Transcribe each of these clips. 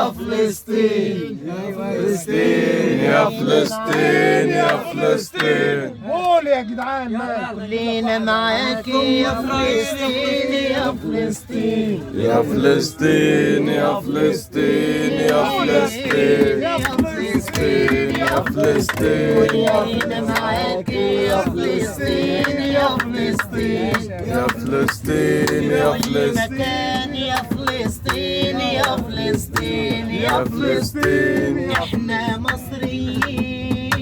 فلسطين يا فلسطين يا فلسطين يا فلسطين. قول يا جدعان كلنا معاكي يا فلسطين يا فلسطين يا فلسطين يا فلسطين يا فلسطين يا فلسطين يا فلسطين كلنا معاكي يا فلسطين يا فلسطين يا فلسطين يا كل فلسطين مكان يا فلسطين يا فلسطين يا فلسطين. احنا مصريين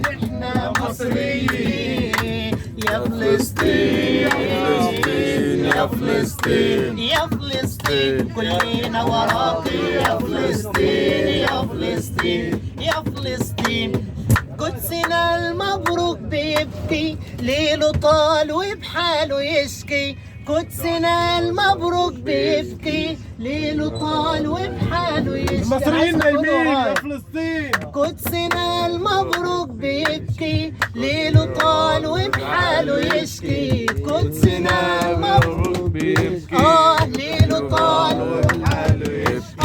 احنا مصريين يا فلسطين يا فلسطين يا فلسطين كلنا وراكي يا فلسطين يا فلسطين يا فلسطين. قدسنا المبروك بيبكي ليله طال وبحاله يشكي. قدسنا المبروك بيبكي ليله طال وبحاله يشكي. المصريين نايمين يا فلسطين. قدسنا المبروك بيبكي ليله طال وبحاله يشكي. قدسنا المبروك بيبكي ليله طال وبحاله يشكي.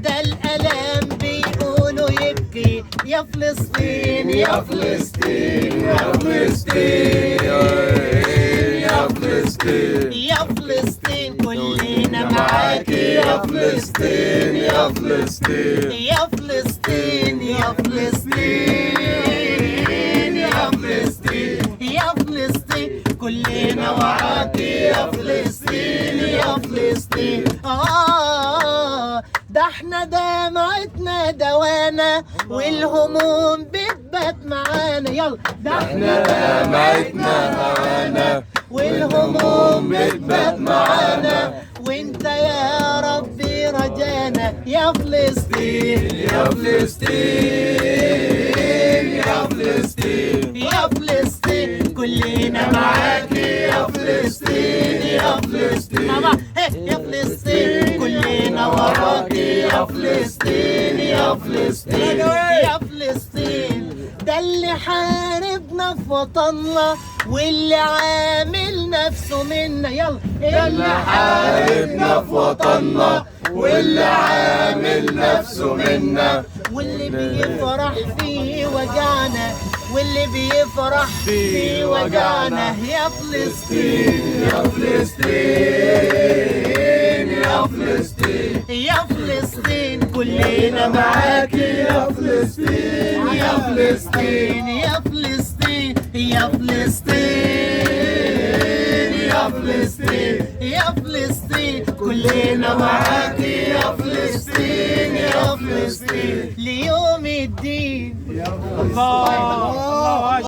ده الألم بيقولوا يبكي يا فلسطين يا فلسطين يا فلسطين يا فلسطين يا فلسطين كلنا معاكي معاكي يا فلسطين يا فلسطين يا فلسطين يا فلسطين يا فلسطين يا فلسطين كلنا وراكي يا فلسطين يا فلسطين. ده احنا دمعتنا دوانا والهموم بتبات معانا. يلا ده احنا دمعتنا هوانا والهموم بتبات معانا وانت يا ربي رجانا يا فلسطين يا فلسطين يا فلسطين يا فلسطين كلنا معاكي يا فلسطين يا فلسطين. يا فلسطين كلنا وراكي يا فلسطين يا فلسطين يا فلسطين. ده اللي حاربنا في وطننا واللي عامل نفسه منا. يلا ده اللي حاربنا في وطننا واللي عامل نفسه منا واللي بيفرح في وجعنا واللي بيفرح في وجعنا يا فلسطين يا فلسطين يا فلسطين يا فلسطين كلنا معاكي يا فلسطين يا فلسطين يا فلسطين يا فلسطين يا فلسطين يا فلسطين كلنا معاكي يا فلسطين يا فلسطين ليوم الدين. الله